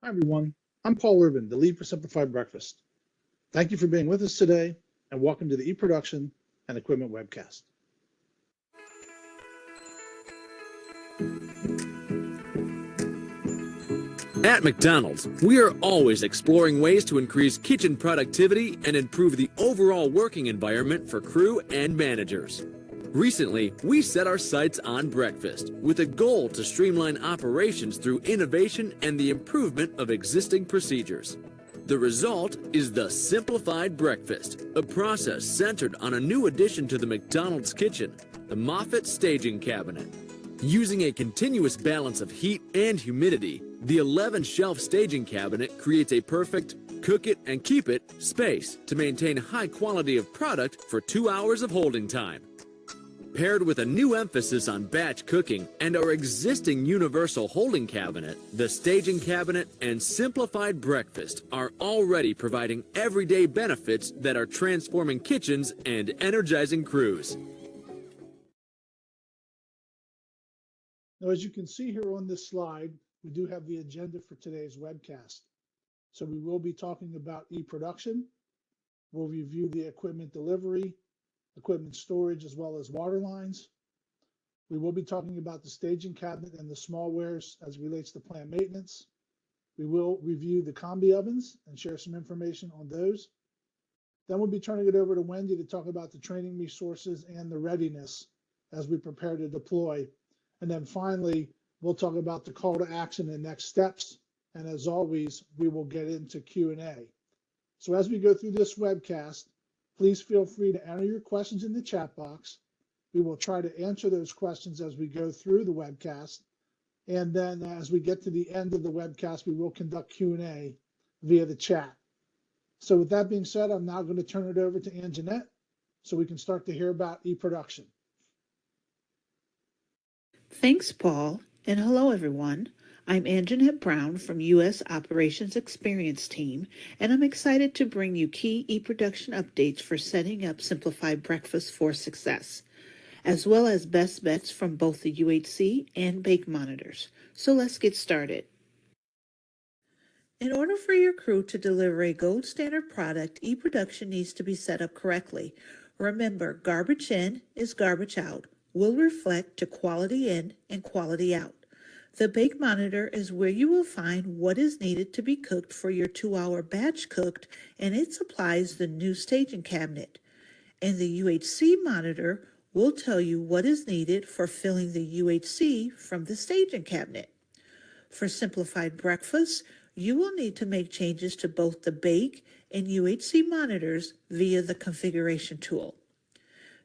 Hi, everyone. I'm Paul Urban, the lead for Simplified Breakfast. Thank you for being with us today, and welcome to the eProduction and Equipment Webcast. At McDonald's, we are always exploring ways to increase kitchen productivity and improve the overall working environment for crew and managers. Recently, we set our sights on breakfast with a goal to streamline operations through innovation and the improvement of existing procedures. The result is the Simplified Breakfast, a process centered on a new addition to the McDonald's kitchen, the Moffat Staging Cabinet. Using a continuous balance of heat and humidity, the 11-shelf staging cabinet creates a perfect cook it and keep it space to maintain high quality of product for 2 hours of holding time. Paired with a new emphasis on batch cooking and our existing universal holding cabinet, the staging cabinet and Simplified Breakfast are already providing everyday benefits that are transforming kitchens and energizing crews. Now, as you can see here on this slide, we do have the agenda for today's webcast. So we will be talking about eProduction. We'll review the equipment delivery, equipment storage, as well as water lines. We will be talking about the staging cabinet and the small wares as it relates to plant maintenance. We will review the combi ovens and share some information on those. Then we'll be turning it over to Wendy to talk about the training resources and the readiness as we prepare to deploy. And then finally, we'll talk about the call to action and next steps. And as always, we will get into Q&A. So as we go through this webcast, please feel free to enter your questions in the chat box. We will try to answer those questions as we go through the webcast. And then as we get to the end of the webcast, we will conduct Q&A via the chat. So with that being said, I'm now going to turn it over to Anjanette so we can start to hear about eProduction. Thanks, Paul, and hello, everyone. I'm Anjanette Brown from U.S. Operations Experience Team, and I'm excited to bring you key eProduction updates for setting up Simplified Breakfast for success, as well as best bets from both the UHC and bake monitors. So let's get started. In order for your crew to deliver a gold standard product, eProduction needs to be set up correctly. Remember, garbage in is garbage out will reflect to quality in and quality out. The bake monitor is where you will find what is needed to be cooked for your 2-hour batch cooked, and it supplies the new staging cabinet. And the UHC monitor will tell you what is needed for filling the UHC from the staging cabinet. For Simplified Breakfast, you will need to make changes to both the bake and UHC monitors via the configuration tool.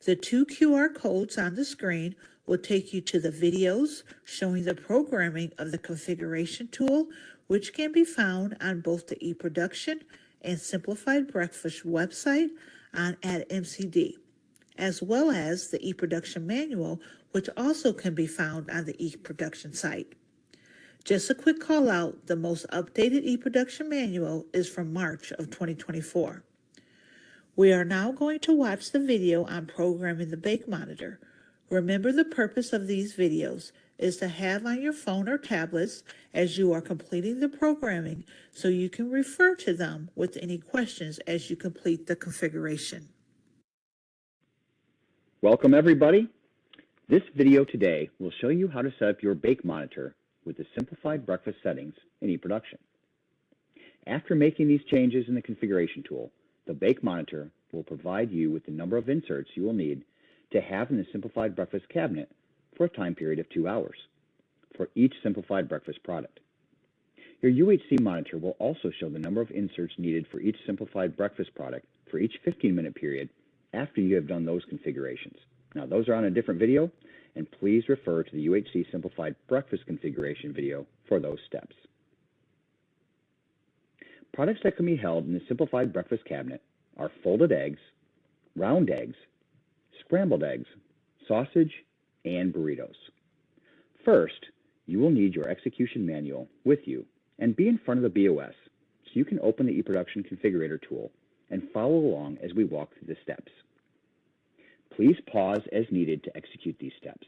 The 2 QR codes on the screen will take you to the videos showing the programming of the configuration tool, which can be found on both the eProduction and Simplified Breakfast website at MCD, as well as the eProduction manual, which also can be found on the eProduction site. Just a quick call out, the most updated eProduction manual is from March of 2024. We are now going to watch the video on programming the bake monitor. Remember, the purpose of these videos is to have on your phone or tablets as you are completing the programming so you can refer to them with any questions as you complete the configuration. Welcome everybody. This video today will show you how to set up your bake monitor with the Simplified Breakfast settings in eProduction. After making these changes in the configuration tool, the bake monitor will provide you with the number of inserts you will need to have in the Simplified Breakfast cabinet for a time period of 2 hours for each Simplified Breakfast product. Your UHC monitor will also show the number of inserts needed for each Simplified Breakfast product for each 15-minute period after you have done those configurations. Now, those are on a different video, and please refer to the UHC Simplified Breakfast configuration video for those steps. Products that can be held in the Simplified Breakfast cabinet are folded eggs, round eggs, scrambled eggs, sausage, and burritos. First, you will need your execution manual with you and be in front of the BOS so you can open the eProduction configurator tool and follow along as we walk through the steps. Please pause as needed to execute these steps.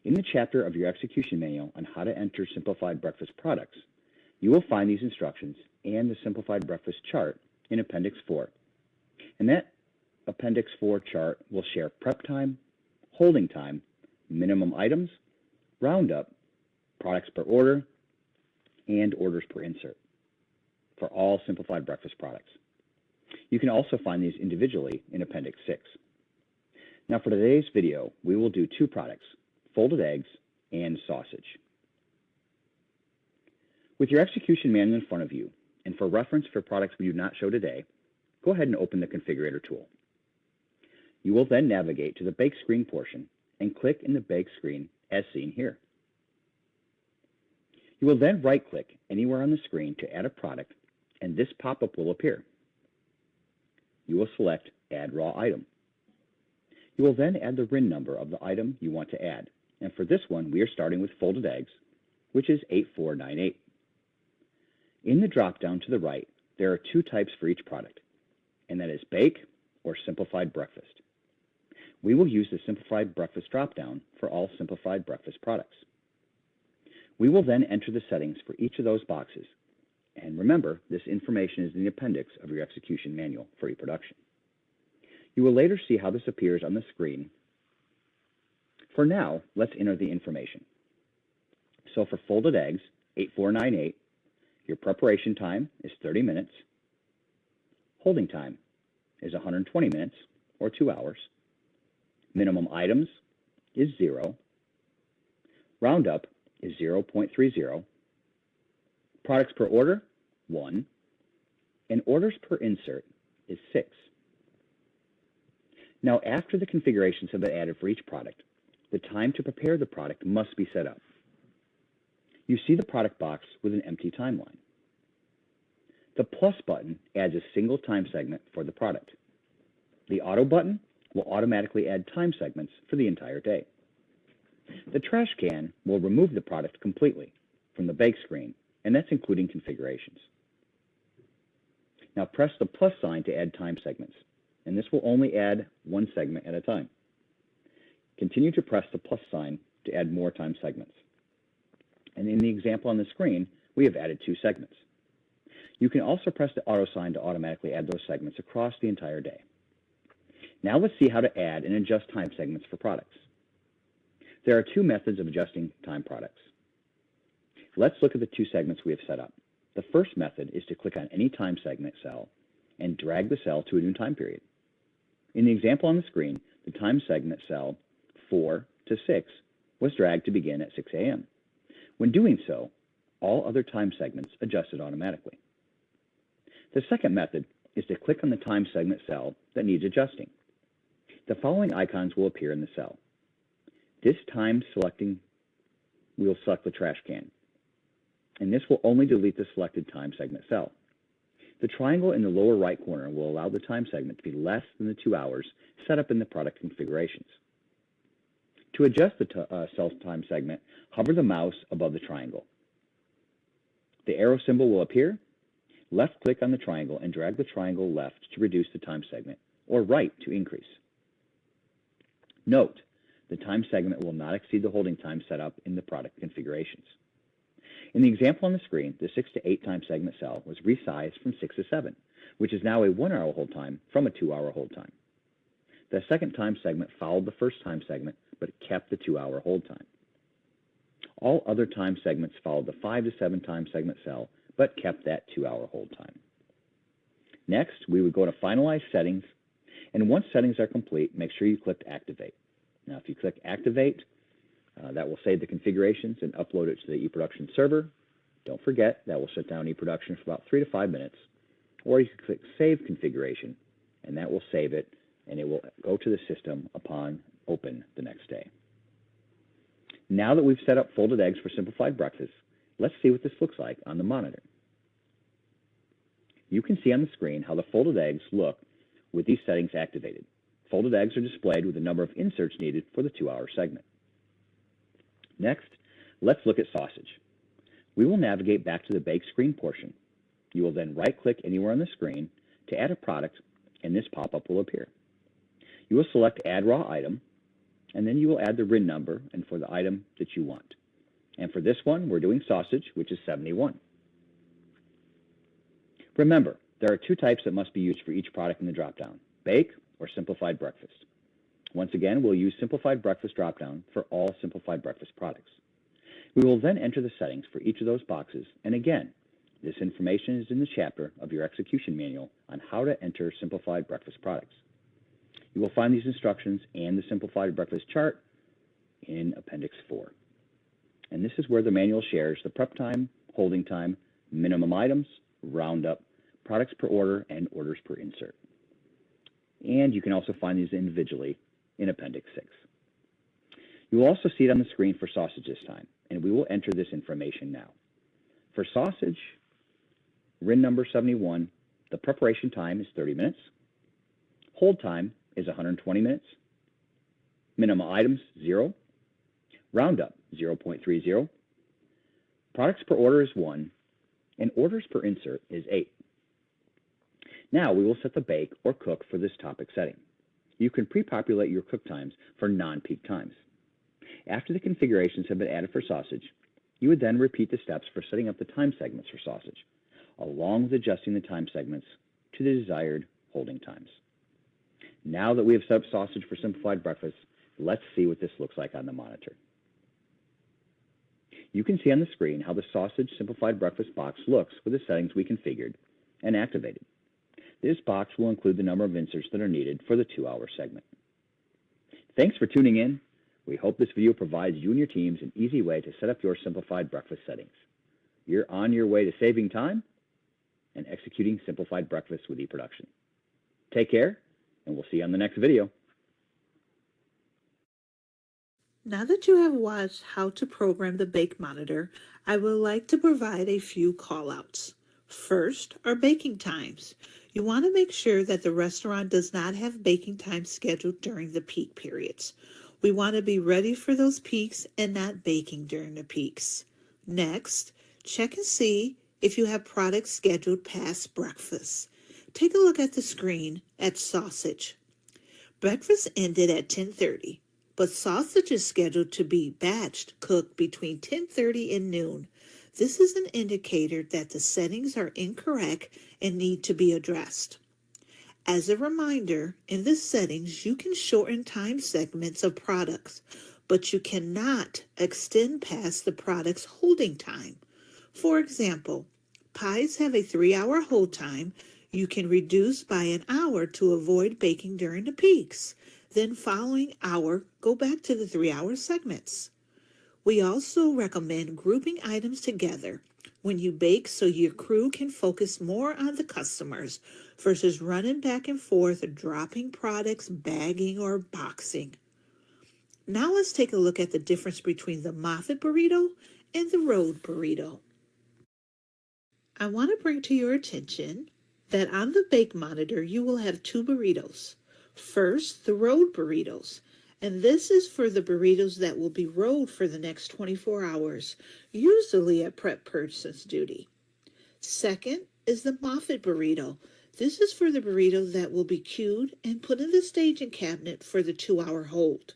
In the chapter of your execution manual on how to enter Simplified Breakfast products, You will find these instructions and the Simplified Breakfast chart in Appendix 4. And that Appendix 4 chart will share prep time, holding time, minimum items, roundup, products per order, and orders per insert for all Simplified Breakfast products. You can also find these individually in Appendix 6. Now for today's video, we will do two products, folded eggs and sausage. With your execution manual in front of you, and for reference for products we do not show today, go ahead and open the configurator tool. You will then navigate to the bake screen portion and click in the bake screen as seen here. You will then right-click anywhere on the screen to add a product, and this pop-up will appear. You will select Add Raw Item. You will then add the RIN number of the item you want to add, and for this one, we are starting with folded eggs, which is 8498. In the drop-down to the right, there are two types for each product, and that is Bake or Simplified Breakfast. We will use the Simplified Breakfast drop-down for all Simplified Breakfast products. We will then enter the settings for each of those boxes. And remember, this information is in the appendix of your execution manual for eProduction. You will later see how this appears on the screen. For now, let's enter the information. So for folded eggs, 8498, your preparation time is 30 minutes. Holding time is 120 minutes, or 2 hours. Minimum items is 0. Roundup is 0.30. Products per order, 1. And orders per insert is 6. Now, after the configurations have been added for each product, the time to prepare the product must be set up. You see the product box with an empty timeline. The plus button adds a single time segment for the product. The auto button will automatically add time segments for the entire day. The trash can will remove the product completely from the bake screen, and that's including configurations. Now press the plus sign to add time segments, and this will only add one segment at a time. Continue to press the plus sign to add more time segments. And in the example on the screen, we have added 2 segments. You can also press the auto sign to automatically add those segments across the entire day. Now let's see how to add and adjust time segments for products. There are 2 methods of adjusting time products. Let's look at the 2 segments we have set up. The first method is to click on any time segment cell and drag the cell to a new time period. In the example on the screen, the time segment cell 4 to 6 was dragged to begin at 6 a.m. When doing so, all other time segments adjusted automatically. The second method is to click on the time segment cell that needs adjusting. The following icons will appear in the cell. This time selecting, we will select the trash can, and this will only delete the selected time segment cell. The triangle in the lower right corner will allow the time segment to be less than the 2 hours set up in the product configurations. To adjust the cell time segment, hover the mouse above the triangle. The arrow symbol will appear. Left-click on the triangle and drag the triangle left to reduce the time segment, or right to increase. Note, the time segment will not exceed the holding time set up in the product configurations. In the example on the screen, the 6 to 8 time segment cell was resized from 6 to 7, which is now a 1-hour hold time from a 2-hour hold time. The second time segment followed the first time segment, but kept the 2-hour hold time. All other time segments followed the 5 to 7 time segment cell, but kept that 2-hour hold time. Next, we would go to Finalize Settings, and once settings are complete, make sure you click Activate. Now, if you click Activate, that will save the configurations and upload it to the eProduction server. Don't forget, that will shut down eProduction for about 3 to 5 minutes. Or you can click Save Configuration, and that will save it, and it will go to the system upon open the next day. Now that we've set up folded eggs for Simplified Breakfast, let's see what this looks like on the monitor. You can see on the screen how the folded eggs look with these settings activated. Folded eggs are displayed with the number of inserts needed for the 2-hour segment. Next, let's look at sausage. We will navigate back to the bake screen portion. You will then right-click anywhere on the screen to add a product, and this pop-up will appear. You will select Add Raw Item, and then you will add the RIN number and for the item that you want. And for this one, we're doing sausage, which is 71. Remember, there are two types that must be used for each product in the dropdown, Bake or Simplified Breakfast. Once again, we'll use Simplified Breakfast dropdown for all Simplified Breakfast products. We will then enter the settings for each of those boxes, and again, this information is in the chapter of your execution manual on how to enter Simplified Breakfast products. You will find these instructions and the Simplified Breakfast chart in Appendix 4. And this is where the manual shares the prep time, holding time, minimum items, roundup, products per order, and orders per insert. And you can also find these individually in Appendix 6. You will also see it on the screen for sausage this time, and we will enter this information now. For sausage, RIN number 71, the preparation time is 30 minutes. Hold time is 120 minutes. Minimum items, 0. Roundup, 0.30. Products per order is 1, and orders per insert is 8. Now we will set the bake or cook for this topic setting. You can pre-populate your cook times for non-peak times. After the configurations have been added for sausage, you would then repeat the steps for setting up the time segments for sausage, along with adjusting the time segments to the desired holding times. Now that we have set up sausage for Simplified Breakfast, let's see what this looks like on the monitor. You can see on the screen how the sausage Simplified Breakfast box looks with the settings we configured and activated. This box will include the number of inserts that are needed for the 2-hour segment. Thanks for tuning in. We hope this video provides you and your teams an easy way to set up your Simplified Breakfast settings. You're on your way to saving time and executing Simplified Breakfast with eProduction. Take care, and we'll see you on the next video. Now that you have watched how to program the bake monitor, I would like to provide a few callouts. First are baking times. You want to make sure that the restaurant does not have baking time scheduled during the peak periods. We want to be ready for those peaks and not baking during the peaks. Next, check and see if you have products scheduled past breakfast. Take a look at the screen at sausage. Breakfast ended at 10:30, but sausage is scheduled to be batched cooked between 10:30 and noon. This is an indicator that the settings are incorrect and need to be addressed. As a reminder, in the settings, you can shorten time segments of products, but you cannot extend past the product's holding time. For example, pies have a 3-hour hold time. You can reduce by an hour to avoid baking during the peaks. Then following hour, go back to the 3-hour segments. We also recommend grouping items together when you bake so your crew can focus more on the customers versus running back and forth or dropping products, bagging, or boxing. Now let's take a look at the difference between the Moffat burrito and the road burrito. I want to bring to your attention that on the bake monitor you will have 2 burritos. First, the road burritos. And this is for the burritos that will be rolled for the next 24 hours, usually at prep person's duty. Second is the Moffat burrito. This is for the burrito that will be queued and put in the staging cabinet for the 2-hour hold.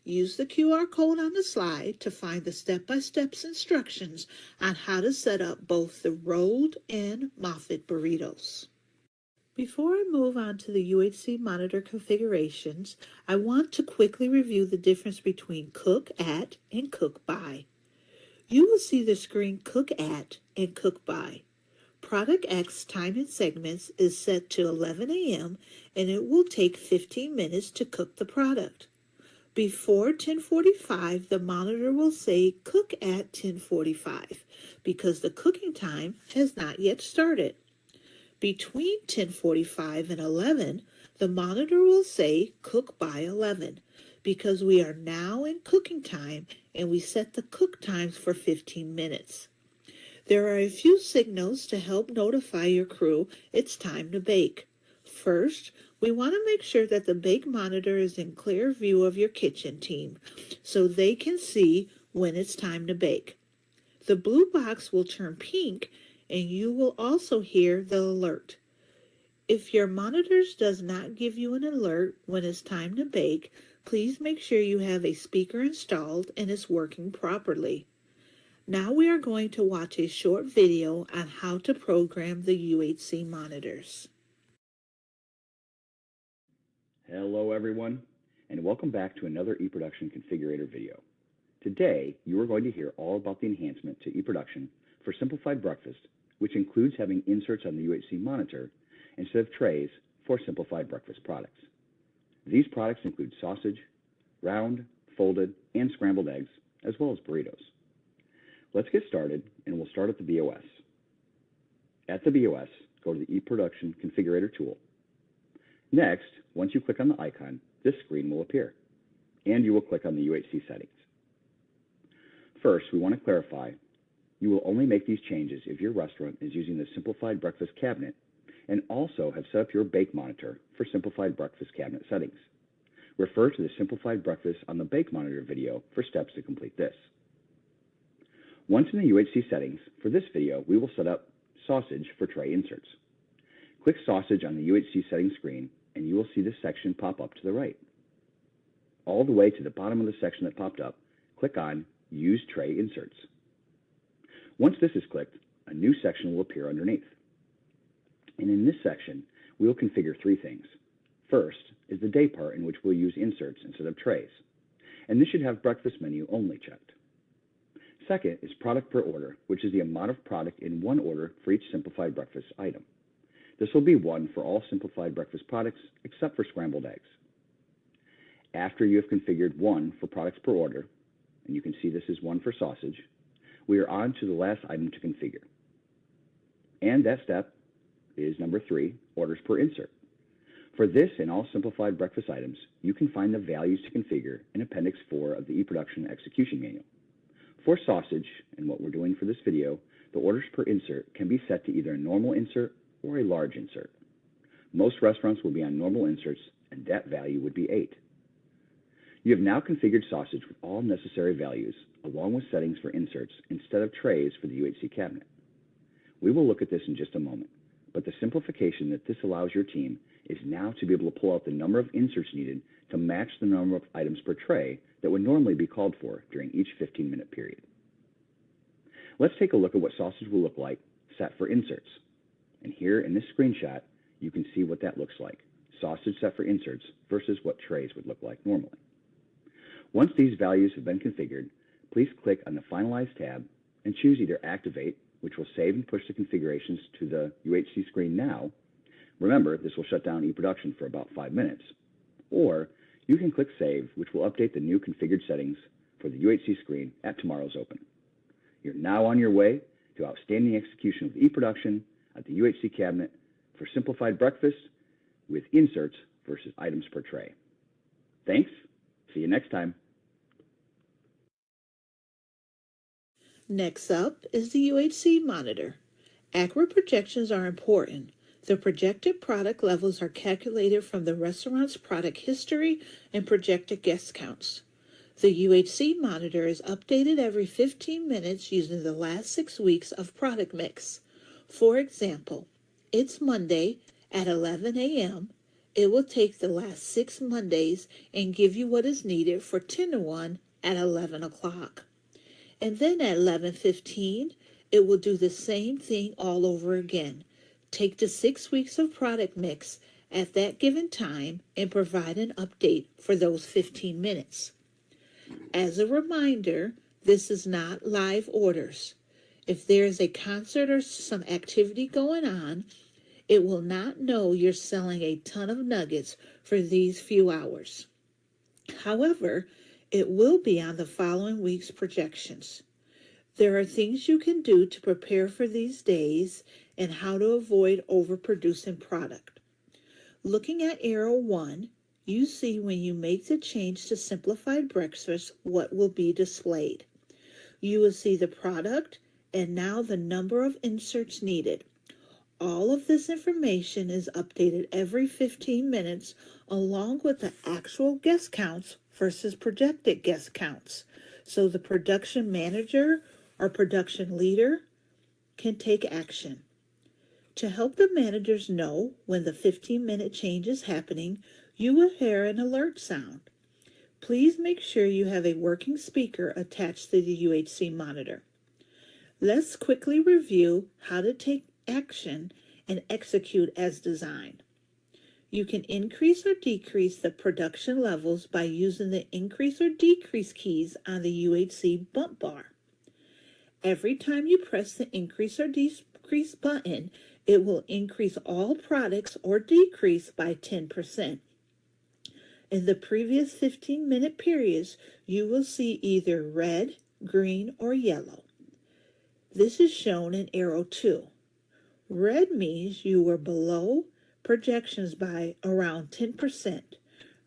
Use the QR code on the slide to find the step-by-step instructions on how to set up both the rolled and Moffat burritos. Before I move on to the UHC monitor configurations, I want to quickly review the difference between cook at and cook by. You will see the screen cook at and cook by. Product X time and segments is set to 11 a.m. and it will take 15 minutes to cook the product. Before 10:45, the monitor will say cook at 10:45 because the cooking time has not yet started. Between 10:45 and 11, the monitor will say cook by 11 because we are now in cooking time and we set the cook times for 15 minutes. There are a few signals to help notify your crew it's time to bake. First, we want to make sure that the bake monitor is in clear view of your kitchen team so they can see when it's time to bake. The blue box will turn pink and you will also hear the alert. If your monitors does not give you an alert when it's time to bake, please make sure you have a speaker installed and is working properly. Now we are going to watch a short video on how to program the UHC monitors. Hello everyone, and welcome back to another eProduction configurator video. Today, you are going to hear all about the enhancement to eProduction for Simplified Breakfast, which includes having inserts on the UHC monitor instead of trays for Simplified Breakfast products. These products include sausage, round, folded, and scrambled eggs, as well as burritos. Let's get started, and we'll start at the BOS. At the BOS, go to the eProduction configurator tool. Next, once you click on the icon, this screen will appear, and you will click on the UHC settings. First, we want to clarify, you will only make these changes if your restaurant is using the Simplified Breakfast Cabinet and also have set up your bake monitor for Simplified Breakfast Cabinet settings. Refer to the Simplified Breakfast on the Bake Monitor video for steps to complete this. Once in the UHC settings, for this video, we will set up sausage for tray inserts. Click sausage on the UHC settings screen, and you will see this section pop up to the right. All the way to the bottom of the section that popped up, click on Use Tray Inserts. Once this is clicked, a new section will appear underneath. And in this section, we will configure three things. First is the day part in which we'll use inserts instead of trays, and this should have breakfast menu only checked. Second is product per order, which is the amount of product in one order for each Simplified Breakfast item. This will be 1 for all Simplified Breakfast products except for scrambled eggs. After you have configured 1 for products per order, and you can see this is 1 for sausage, we are on to the last item to configure. And that step is number 3, orders per insert. For this and all Simplified Breakfast items, you can find the values to configure in Appendix 4 of the eProduction Execution Manual. For sausage, and what we're doing for this video, the orders per insert can be set to either a normal insert or a large insert. Most restaurants will be on normal inserts, and that value would be 8. You have now configured sausage with all necessary values, along with settings for inserts instead of trays for the UHC cabinet. We will look at this in just a moment, but the simplification that this allows your team is now to be able to pull out the number of inserts needed to match the number of items per tray that would normally be called for during each 15-minute period. Let's take a look at what sausage will look like set for inserts. And here in this screenshot, you can see what that looks like. Sausage set for inserts versus what trays would look like normally. Once these values have been configured, please click on the Finalize tab and choose either Activate, which will save and push the configurations to the UHC screen now. Remember, this will shut down eProduction for about 5 minutes. Or you can click Save, which will update the new configured settings for the UHC screen at tomorrow's open. You're now on your way to outstanding execution of eProduction at the UHC cabinet for Simplified Breakfast with inserts versus items per tray. Thanks. See you next time. Next up is the UHC monitor. Accurate projections are important. The projected product levels are calculated from the restaurant's product history and projected guest counts. The UHC monitor is updated every 15 minutes using the last 6 weeks of product mix. For example, it's Monday at 11 a.m. It will take the last 6 Mondays and give you what is needed for 10 to 1 at 11 o'clock. And then at 11:15, it will do the same thing all over again. Take the 6 weeks of product mix at that given time and provide an update for those 15 minutes. As a reminder, this is not live orders. If there is a concert or some activity going on, it will not know you're selling a ton of nuggets for these few hours. However, it will be on the following week's projections. There are things you can do to prepare for these days and how to avoid overproducing product. Looking at arrow 1, you see when you make the change to Simplified Breakfast what will be displayed. You will see the product and now the number of inserts needed. All of this information is updated every 15 minutes along with the actual guest counts versus projected guest counts, so the production manager or production leader can take action. To help the managers know when the 15-minute change is happening, you will hear an alert sound. Please make sure you have a working speaker attached to the UHC monitor. Let's quickly review how to take action and execute as designed. You can increase or decrease the production levels by using the increase or decrease keys on the UHC bump bar. Every time you press the increase or decrease button, it will increase all products or decrease by 10%. In the previous 15-minute periods, you will see either red, green, or yellow. This is shown in arrow 2. Red means you were below projections by around 10%.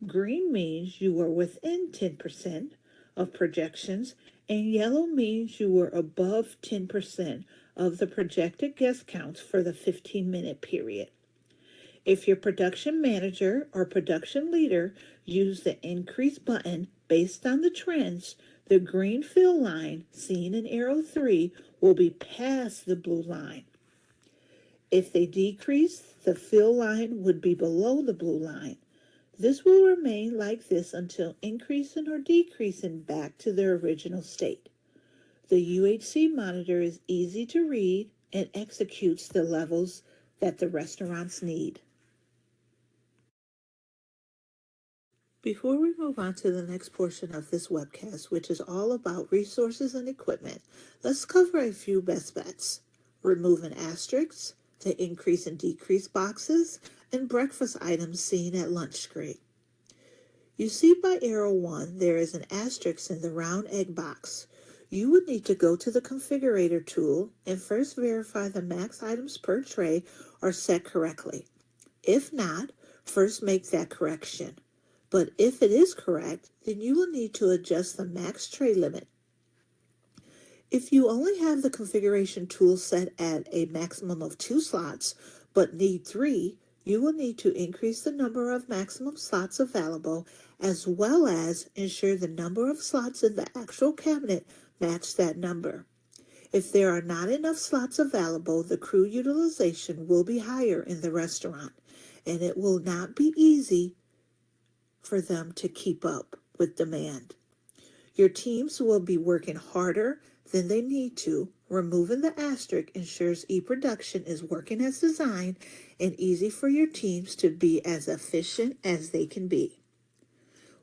Green means you were within 10% of projections, and yellow means you were above 10% of the projected guest counts for the 15-minute period. If your production manager or production leader used the increase button based on the trends, the green fill line seen in arrow 3 will be past the blue line. If they decrease, the fill line would be below the blue line. This will remain like this until increasing or decreasing back to their original state. The UHC monitor is easy to read and executes the levels that the restaurants need. Before we move on to the next portion of this webcast, which is all about resources and equipment, let's cover a few best bets. Removing asterisks, the increase and decrease boxes, and breakfast items seen at lunch screen. You see by arrow 1, there is an asterisk in the round egg box. You would need to go to the configurator tool and first verify the max items per tray are set correctly. If not, first make that correction. But if it is correct, then you will need to adjust the max tray limit. If you only have the configuration tool set at a maximum of 2 slots, but need 3, you will need to increase the number of maximum slots available, as well as ensure the number of slots in the actual cabinet match that number. If there are not enough slots available, the crew utilization will be higher in the restaurant, and it will not be easy for them to keep up with demand. Your teams will be working harder than they need to. Removing the asterisk ensures eProduction is working as designed and easy for your teams to be as efficient as they can be.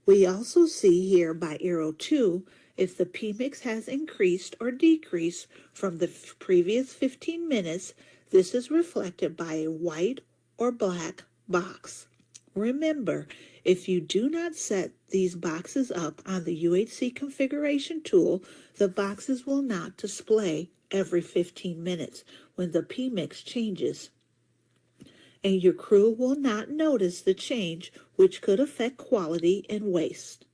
We also see here by arrow 2 if the PMix has increased or decreased from the previous 15 minutes. This is reflected by a white or black box. Remember, if you do not set these boxes up on the UHC configuration tool, the boxes will not display every 15 minutes when the PMix changes, and your crew will not notice the change, which could affect quality and waste.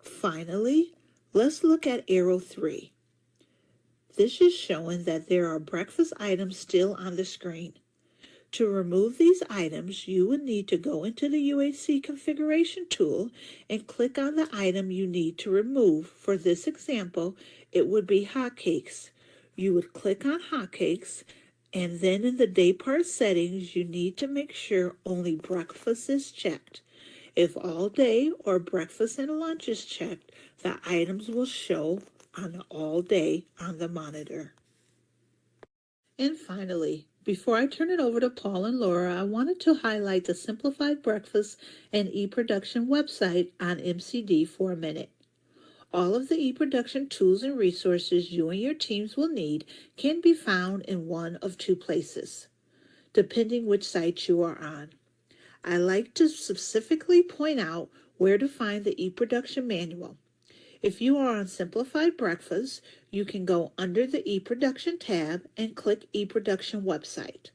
Finally, let's look at arrow 3. This is showing that there are breakfast items still on the screen. To remove these items, you would need to go into the UHC configuration tool and click on the item you need to remove. For this example, it would be hotcakes. You would click on hotcakes, and then in the daypart settings, you need to make sure only breakfast is checked. If all day or breakfast and lunch is checked, the items will show on the all day on the monitor. And finally, before I turn it over to Paul and Laura, I wanted to highlight the Simplified Breakfast and eProduction website on MCD for a minute. All of the eProduction tools and resources you and your teams will need can be found in one of 2 places, depending which site you are on. I like to specifically point out where to find the eProduction manual. If you are on Simplified Breakfast, you can go under the eProduction tab and click eProduction website.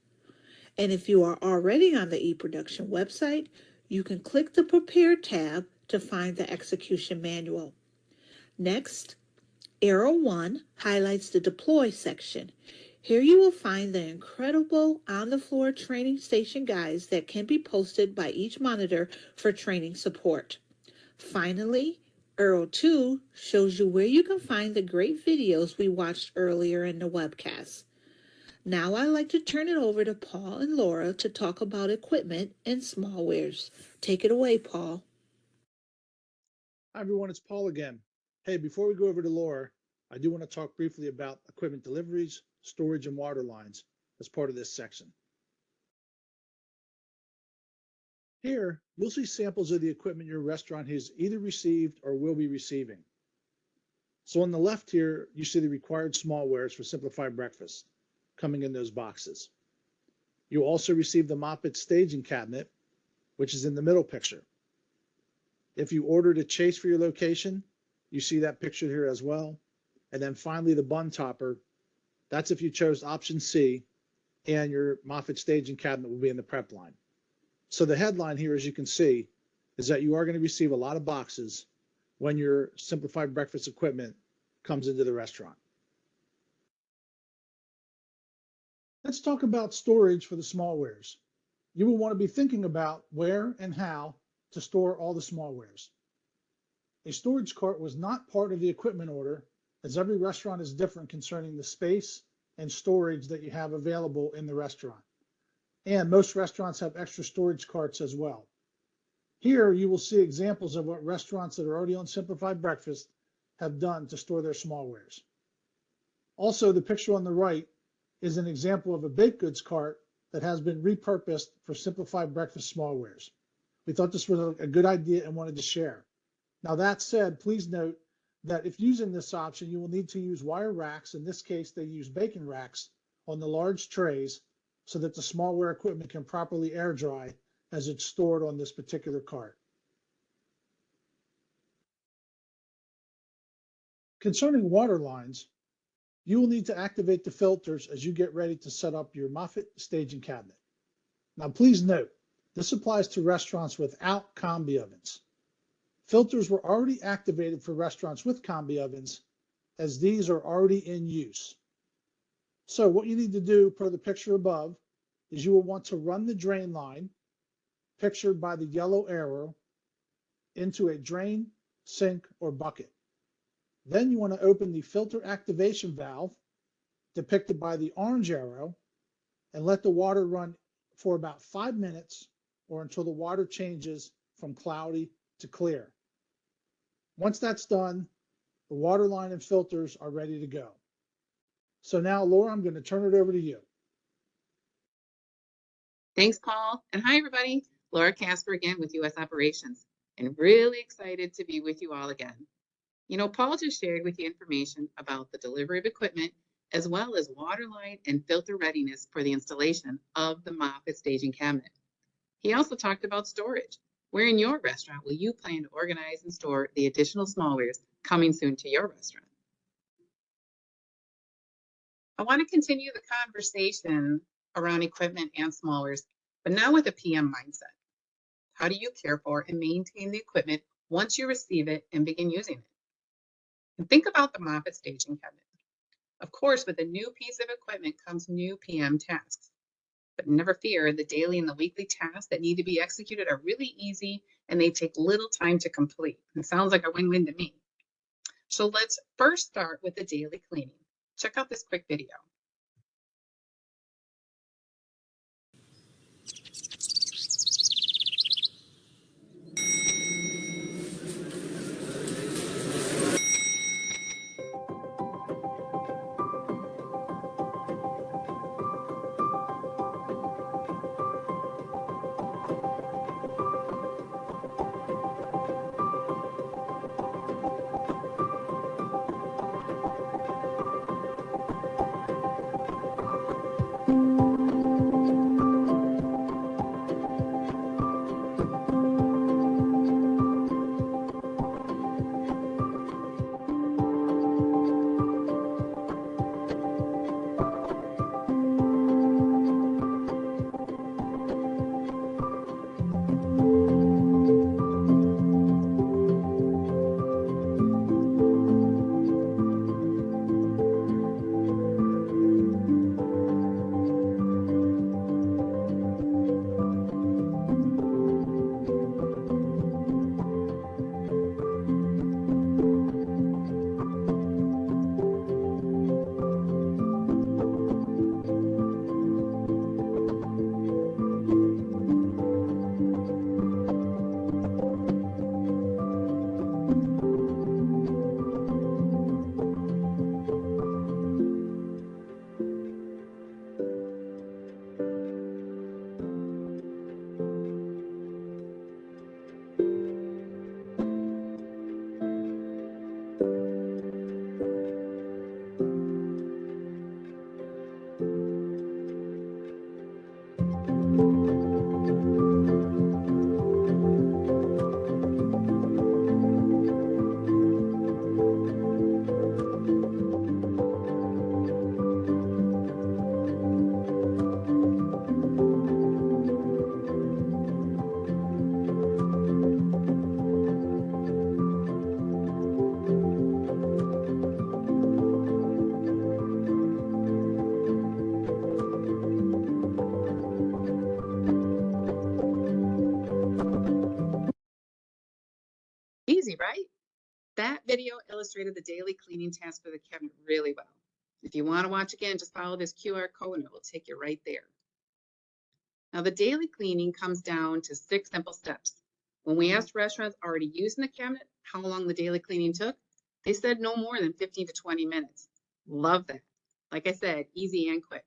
And if you are already on the eProduction website, you can click the Prepare tab to find the execution manual. Next, arrow 1 highlights the Deploy section. Here you will find the incredible on-the-floor training station guides that can be posted by each monitor for training support. Finally, arrow 2 shows you where you can find the great videos we watched earlier in the webcast. Now I'd like to turn it over to Paul and Laura to talk about equipment and smallwares. Take it away, Paul. Hi everyone, it's Paul again. Hey, before we go over to Laura, I do want to talk briefly about equipment deliveries, storage, and water lines as part of this section. Here, you'll see samples of the equipment your restaurant has either received or will be receiving. So on the left here, you see the required smallwares for Simplified Breakfast coming in those boxes. You'll also receive the Moffat staging cabinet, which is in the middle picture. If you ordered a chase for your location, you see that picture here as well. And then finally, the bun topper. That's if you chose option C, and your Moffat staging cabinet will be in the prep line. So the headline here, as you can see, is that you are going to receive a lot of boxes when your Simplified Breakfast equipment comes into the restaurant. Let's talk about storage for the smallwares. You will want to be thinking about where and how to store all the smallwares. A storage cart was not part of the equipment order, as every restaurant is different concerning the space and storage that you have available in the restaurant. And most restaurants have extra storage carts as well. Here you will see examples of what restaurants that are already on Simplified Breakfast have done to store their smallwares. Also, the picture on the right is an example of a baked goods cart that has been repurposed for Simplified Breakfast smallwares. We thought this was a good idea and wanted to share. Now that said, please note that if using this option, you will need to use wire racks. In this case, they use bacon racks on the large trays so that the smallware equipment can properly air dry as it's stored on this particular cart. Concerning water lines, you will need to activate the filters as you get ready to set up your Moffat staging cabinet. Now please note, this applies to restaurants without combi ovens. Filters were already activated for restaurants with combi ovens, as these are already in use. So what you need to do per the picture above is you will want to run the drain line, pictured by the yellow arrow, into a drain, sink, or bucket. Then you want to open the filter activation valve, depicted by the orange arrow, and let the water run for about 5 minutes or until the water changes from cloudy to clear. Once that's done, the water line and filters are ready to go. So now, Laura, I'm going to turn it over to you. Thanks, Paul. And hi, everybody. Laura Casper again with U.S. Operations, and really excited to be with you all again. You know, Paul just shared with you information about the delivery of equipment, as well as water line and filter readiness for the installation of the Moffat staging cabinet. He also talked about storage. Where in your restaurant will you plan to organize and store the additional smallwares coming soon to your restaurant? I want to continue the conversation around equipment and smallwares, but now with a PM mindset. How do you care for and maintain the equipment once you receive it and begin using it? And think about the Moffat staging cabinet. Of course, with a new piece of equipment comes new PM tasks. But never fear, the daily and the weekly tasks that need to be executed are really easy and they take little time to complete. It sounds like a win-win to me. So let's first start with the daily cleaning. Check out this quick video. Easy, right? That video illustrated the daily cleaning task for the cabinet really well. If you want to watch again, just follow this QR code and it will take you right there. Now, the daily cleaning comes down to 6 simple steps. When we asked restaurants already using the cabinet how long the daily cleaning took, they said no more than 15 to 20 minutes. Love that. Like I said, easy and quick.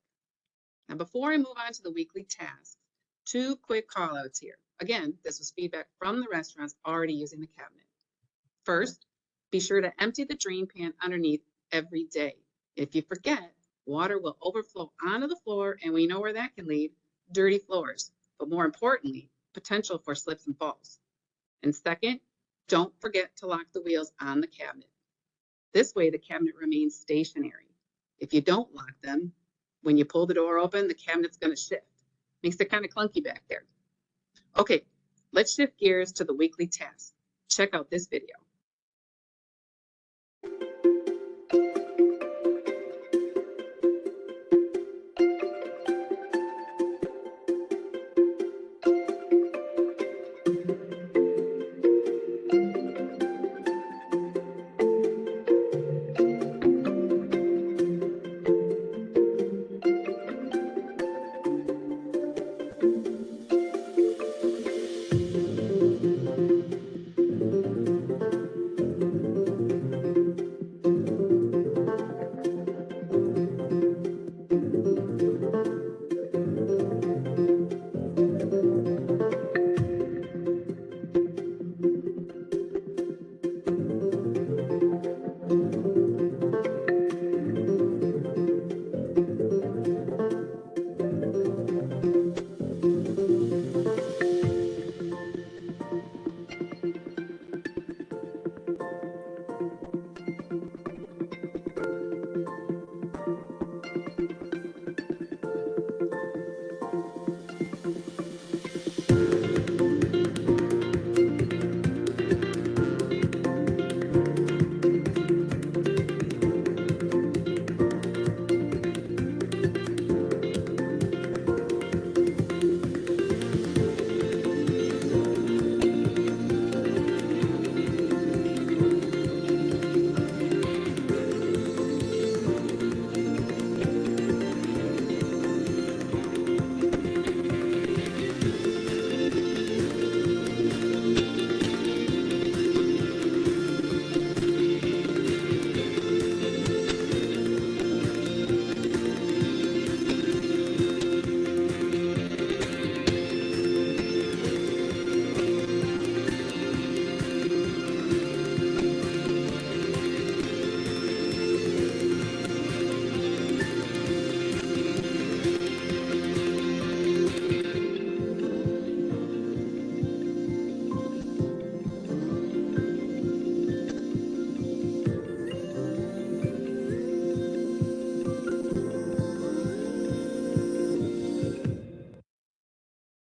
Now, before I move on to the weekly tasks, 2 quick call outs here. Again, this was feedback from the restaurants already using the cabinet. First, be sure to empty the drain pan underneath every day. If you forget, water will overflow onto the floor, and we know where that can lead, dirty floors, but more importantly, potential for slips and falls. And second, don't forget to lock the wheels on the cabinet. This way, the cabinet remains stationary. If you don't lock them, when you pull the door open, the cabinet's going to shift. Makes it kind of clunky back there. Okay, let's shift gears to the weekly tasks. Check out this video.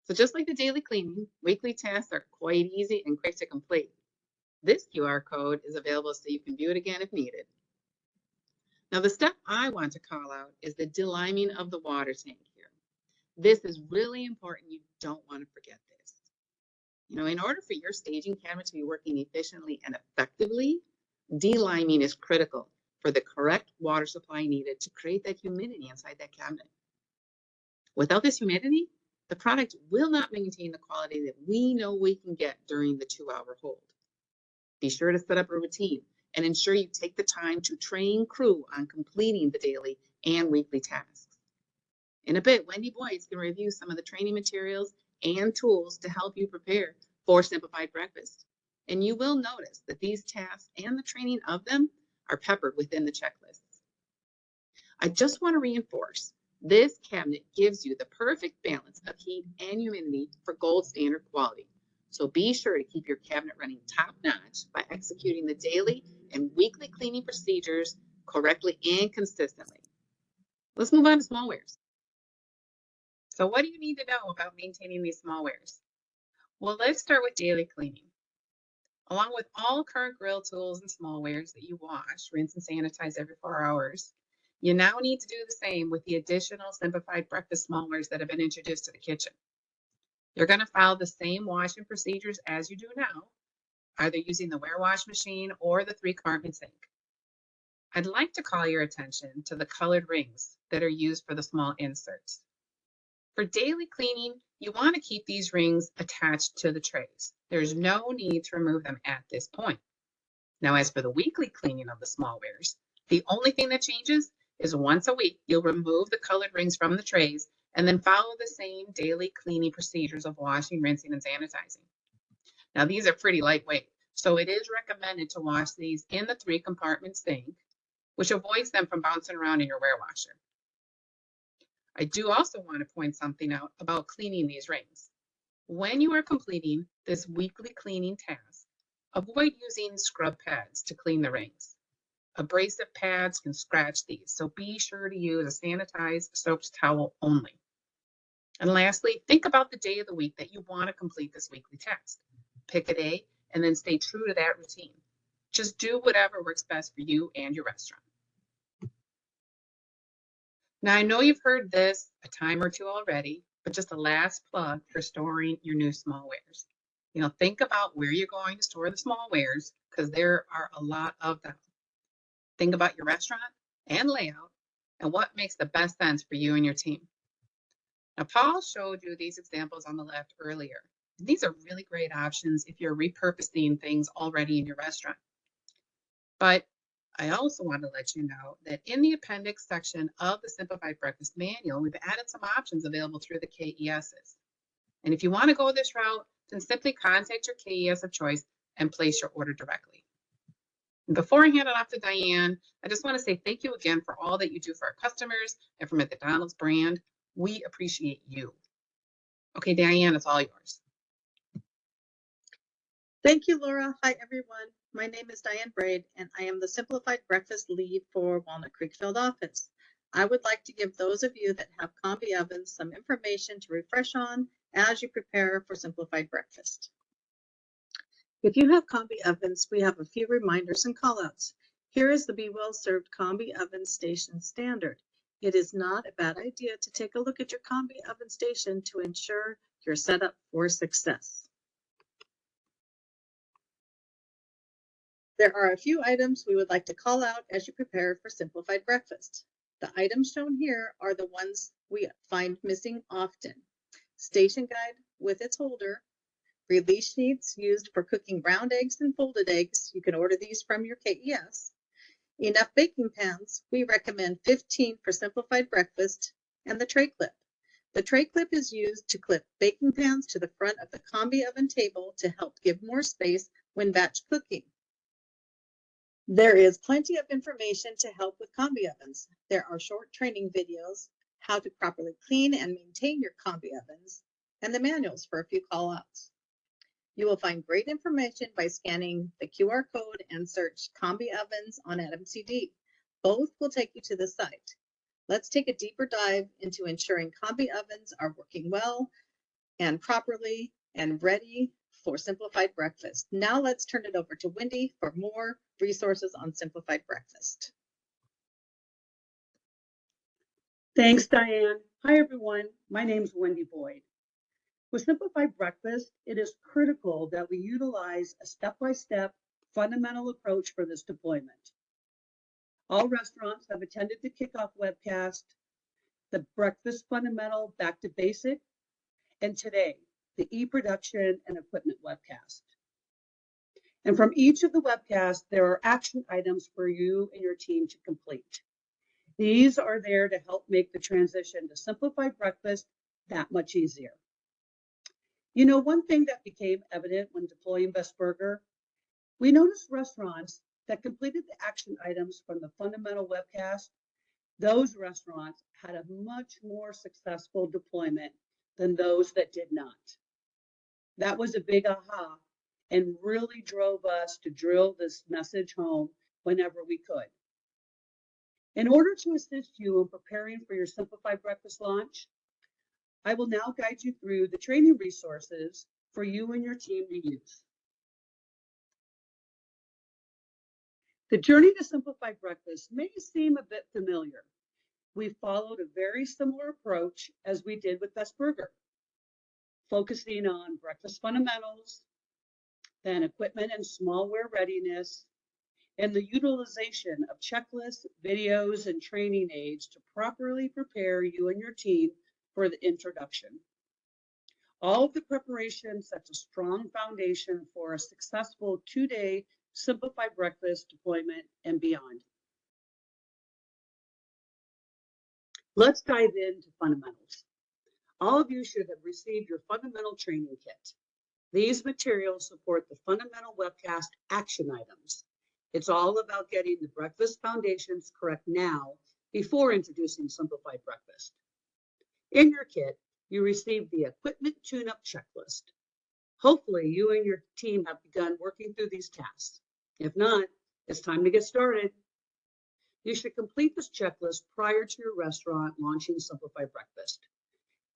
So just like the daily cleaning, weekly tasks are quite easy and quick to complete. This QR code is available so you can view it again if needed. Now, the step I want to call out is the deliming of the water tank here. This is really important. You don't want to forget this. In order for your staging cabinet to be working efficiently and effectively, deliming is critical for the correct water supply needed to create that humidity inside that cabinet. Without this humidity, the product will not maintain the quality that we know we can get during the 2-hour hold. Be sure to set up a routine and ensure you take the time to train crew on completing the daily and weekly tasks. In a bit, Wendy Boyce can review some of the training materials and tools to help you prepare for Simplified Breakfast. And you will notice that these tasks and the training of them are peppered within the checklists. I just want to reinforce, this cabinet gives you the perfect balance of heat and humidity for gold standard quality. So be sure to keep your cabinet running top-notch by executing the daily and weekly cleaning procedures correctly and consistently. Let's move on to smallwares. So what do you need to know about maintaining these smallwares? Well, let's start with daily cleaning. Along with all current grill tools and smallwares that you wash, rinse, and sanitize every 4 hours, you now need to do the same with the additional simplified breakfast smallwares that have been introduced to the kitchen. You're going to follow the same washing procedures as you do now, either using the wash machine or the 3-compartment sink. I'd like to call your attention to the colored rings that are used for the small inserts. For daily cleaning, you want to keep these rings attached to the trays. There's no need to remove them at this point. Now, as for the weekly cleaning of the smallwares, the only thing that changes is once a week, you'll remove the colored rings from the trays and then follow the same daily cleaning procedures of washing, rinsing, and sanitizing. Now, these are pretty lightweight, so it is recommended to wash these in the 3-compartment sink, which avoids them from bouncing around in your washer. I do also want to point something out about cleaning these rings. When you are completing this weekly cleaning task, avoid using scrub pads to clean the rings. Abrasive pads can scratch these, so be sure to use a sanitized soaped towel only. And lastly, think about the day of the week that you want to complete this weekly task. Pick a day and then stay true to that routine. Just do whatever works best for you and your restaurant. Now, I know you've heard this a time or two already, but just a last plug for storing your new smallwares. Think about where you're going to store the smallwares because there are a lot of them. Think about your restaurant and layout and what makes the best sense for you and your team. Now, Paul showed you these examples on the left earlier. These are really great options if you're repurposing things already in your restaurant. But I also want to let you know that in the appendix section of the Simplified Breakfast Manual, we've added some options available through the KESs. And if you want to go this route, then simply contact your KES of choice and place your order directly. And before I hand it off to Diane, I just want to say thank you again for all that you do for our customers and for McDonald's brand. We appreciate you. Okay, Diane, it's all yours. Thank you, Laura. Hi, everyone. My name is Diane Braid, and I am the Simplified Breakfast Lead for Walnut Creek Field Office. I would like to give those of you that have combi ovens some information to refresh on as you prepare for Simplified Breakfast. If you have combi ovens, we have a few reminders and callouts. Here is the Be Well Served Combi Oven Station Standard. It is not a bad idea to take a look at your combi oven station to ensure you're set up for success. There are a few items we would like to call out as you prepare for Simplified Breakfast. The items shown here are the ones we find missing often. Station guide with its holder, release sheets used for cooking round eggs and folded eggs. You can order these from your KES. Enough baking pans. We recommend 15 for Simplified Breakfast, and the tray clip. The tray clip is used to clip baking pans to the front of the combi oven table to help give more space when batch cooking. There is plenty of information to help with combi ovens. There are short training videos, how to properly clean and maintain your combi ovens, and the manuals for a few call-outs. You will find great information by scanning the QR code and search combi ovens on AdamCD. Both will take you to the site. Let's take a deeper dive into ensuring combi ovens are working well and properly and ready for Simplified Breakfast. Now let's turn it over to Wendy for more resources on Simplified Breakfast. Thanks, Diane. Hi, everyone. My name is Wendy Boyd. With Simplified Breakfast, it is critical that we utilize a step-by-step fundamental approach for this deployment. All restaurants have attended the kickoff webcast, the breakfast fundamental back to basic, and today, the eProduction and equipment webcast. And from each of the webcasts, there are action items for you and your team to complete. These are there to help make the transition to Simplified Breakfast that much easier. One thing that became evident when deploying Best Burger, we noticed restaurants that completed the action items from the fundamental webcast, those restaurants had a much more successful deployment than those that did not. That was a big aha and really drove us to drill this message home whenever we could. In order to assist you in preparing for your Simplified Breakfast launch, I will now guide you through the training resources for you and your team to use. The journey to Simplified Breakfast may seem a bit familiar. We followed a very similar approach as we did with Best Burger, focusing on breakfast fundamentals, then equipment and smallware readiness, and the utilization of checklists, videos, and training aids to properly prepare you and your team for the introduction. All of the preparation sets a strong foundation for a successful 2-day Simplified Breakfast deployment and beyond. Let's dive into fundamentals. All of you should have received your fundamental training kit. These materials support the fundamental webcast action items. It's all about getting the breakfast foundations correct now before introducing Simplified Breakfast. In your kit, you received the equipment tune-up checklist. Hopefully, you and your team have begun working through these tasks. If not, it's time to get started. You should complete this checklist prior to your restaurant launching Simplified Breakfast.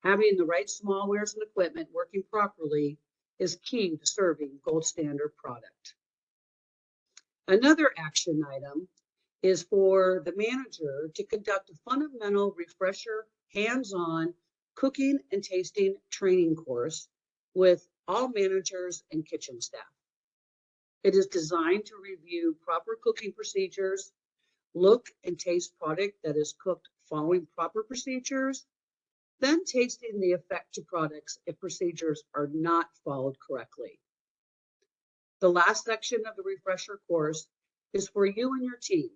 Having the right smallwares and equipment working properly is key to serving gold standard product. Another action item is for the manager to conduct a fundamental refresher, hands-on cooking and tasting training course with all managers and kitchen staff. It is designed to review proper cooking procedures, look and taste product that is cooked following proper procedures, then tasting the effect to products if procedures are not followed correctly. The last section of the refresher course is for you and your team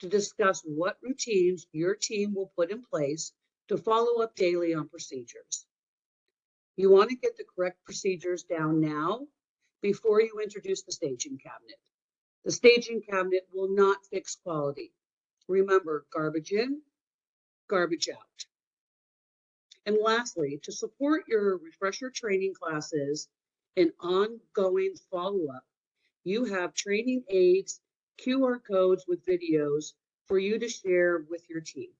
to discuss what routines your team will put in place to follow up daily on procedures. You want to get the correct procedures down now before you introduce the staging cabinet. The staging cabinet will not fix quality. Remember, garbage in, garbage out. And lastly, to support your refresher training classes and ongoing follow-up, you have training aids, QR codes with videos for you to share with your team.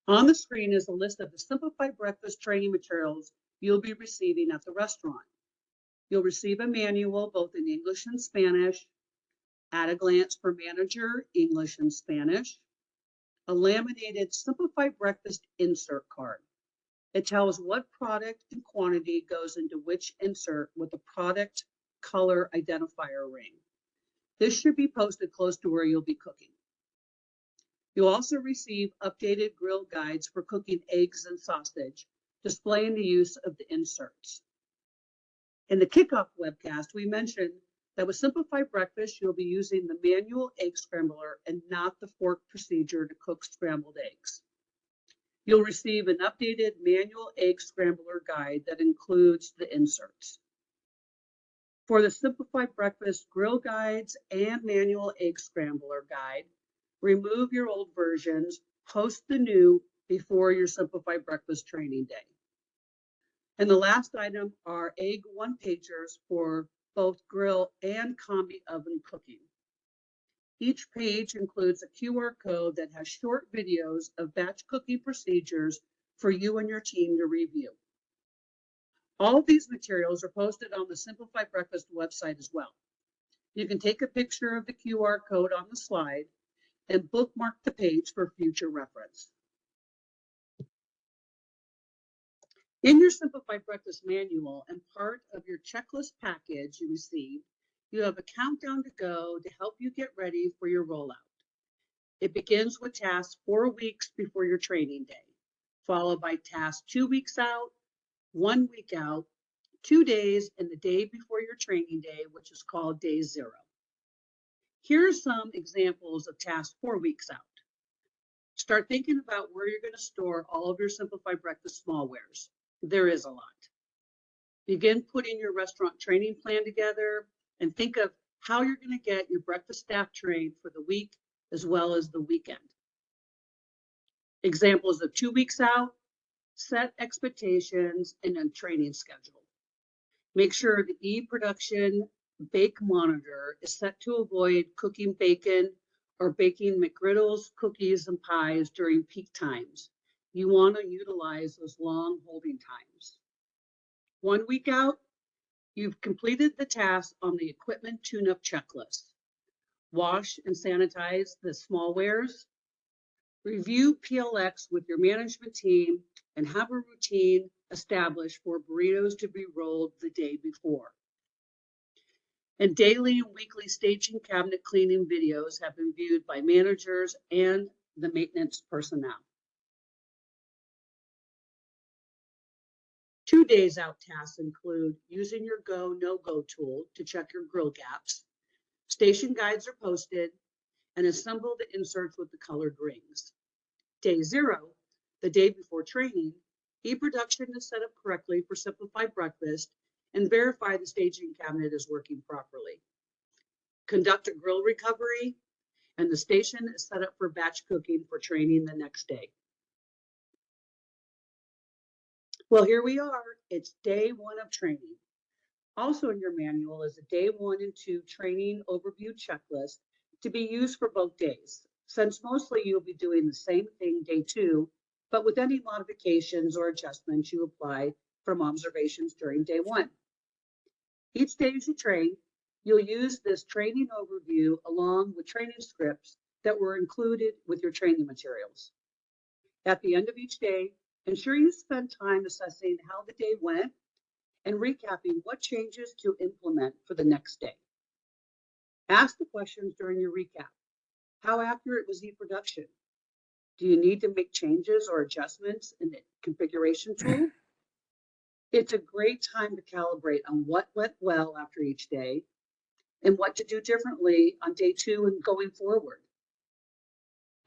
On the screen is a list of the Simplified Breakfast training materials you'll be receiving at the restaurant. You'll receive a manual both in English and Spanish, at a glance for manager, English and Spanish, a laminated Simplified Breakfast insert card. It tells what product and quantity goes into which insert with a product color identifier ring. This should be posted close to where you'll be cooking. You'll also receive updated grill guides for cooking eggs and sausage, displaying the use of the inserts. In the kickoff webcast, we mentioned that with Simplified Breakfast, you'll be using the manual egg scrambler and not the fork procedure to cook scrambled eggs. You'll receive an updated manual egg scrambler guide that includes the inserts. For the Simplified Breakfast grill guides and manual egg scrambler guide, remove your old versions, post the new before your Simplified Breakfast training day. And the last item are egg one-pagers for both grill and combi oven cooking. Each page includes a QR code that has short videos of batch cooking procedures for you and your team to review. All of these materials are posted on the Simplified Breakfast website as well. You can take a picture of the QR code on the slide and bookmark the page for future reference. In your Simplified Breakfast manual and part of your checklist package you received, you have a countdown to go to help you get ready for your rollout. It begins with tasks 4 weeks before your training day, followed by tasks 2 weeks out, 1 week out, 2 days, and the day before your training day, which is called day 0. Here are some examples of tasks 4 weeks out. Start thinking about where you're going to store all of your Simplified Breakfast smallwares. There is a lot. Begin putting your restaurant training plan together and think of how you're going to get your breakfast staff trained for the week as well as the weekend. Examples of 2 weeks out, set expectations and a training schedule. Make sure the eProduction bake monitor is set to avoid cooking bacon or baking McGriddles, cookies, and pies during peak times. You want to utilize those long holding times. 1 week out, you've completed the task on the equipment tune-up checklist. Wash and sanitize the smallwares, Review PLX with your management team and have a routine established for burritos to be rolled the day before. And daily and weekly staging cabinet cleaning videos have been viewed by managers and the maintenance personnel. 2 days out tasks include using your go, no-go tool to check your grill gaps. Station guides are posted and assemble the inserts with the colored rings. Day 0, the day before training, eProduction is set up correctly for Simplified Breakfast and verify the staging cabinet is working properly. Conduct a grill recovery, and the station is set up for batch cooking for training the next day. Well, here we are. It's day 1 of training. Also in your manual is a day 1 and 2 training overview checklist to be used for both days, since mostly you'll be doing the same thing day 2, but with any modifications or adjustments you apply from observations during day 1. Each day as you train, you'll use this training overview along with training scripts that were included with your training materials. At the end of each day, ensure you spend time assessing how the day went and recapping what changes to implement for the next day. Ask the questions during your recap. How accurate was eProduction? Do you need to make changes or adjustments in the configuration tool? It's a great time to calibrate on what went well after each day and what to do differently on day 2 and going forward.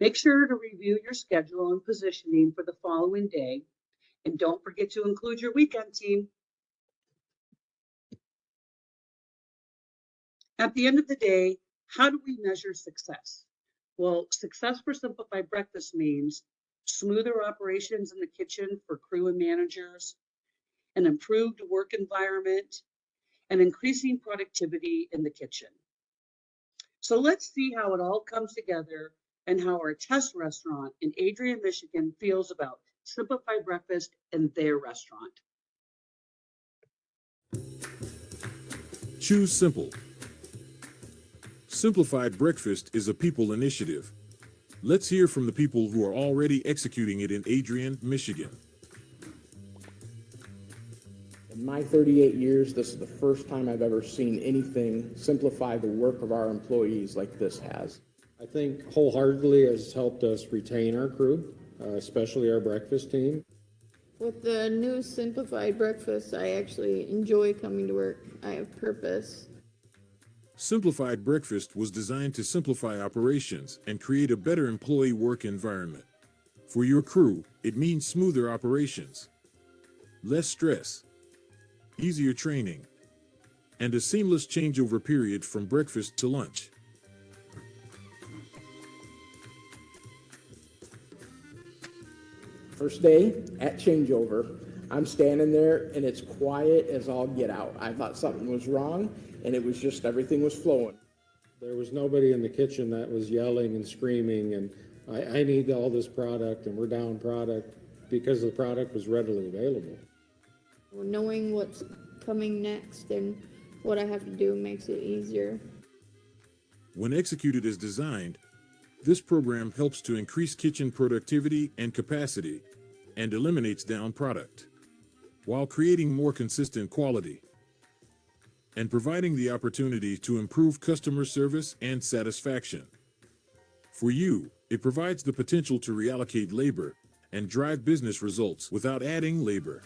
Make sure to review your schedule and positioning for the following day, and don't forget to include your weekend team. At the end of the day, how do we measure success? Well, success for Simplified Breakfast means smoother operations in the kitchen for crew and managers, an improved work environment, and increasing productivity in the kitchen. So let's see how it all comes together and how our test restaurant in Adrian, Michigan feels about Simplified Breakfast and their restaurant. Choose simple. Simplified Breakfast is a people initiative. Let's hear from the people who are already executing it in Adrian, Michigan. In my 38 years, this is the first time I've ever seen anything simplify the work of our employees like this has. I think wholeheartedly has helped us retain our crew, especially our breakfast team. With the new Simplified Breakfast, I actually enjoy coming to work. I have purpose. Simplified Breakfast was designed to simplify operations and create a better employee work environment. For your crew, it means smoother operations, less stress, easier training, and a seamless changeover period from breakfast to lunch. First day at changeover, I'm standing there and it's quiet as all get out. I thought something was wrong and it was just everything was flowing. There was nobody in the kitchen that was yelling and screaming and I need all this product and we're down product, because the product was readily available. Knowing what's coming next and what I have to do makes it easier. When executed as designed, this program helps to increase kitchen productivity and capacity and eliminates down product, while creating more consistent quality and providing the opportunity to improve customer service and satisfaction. For you, it provides the potential to reallocate labor and drive business results without adding labor.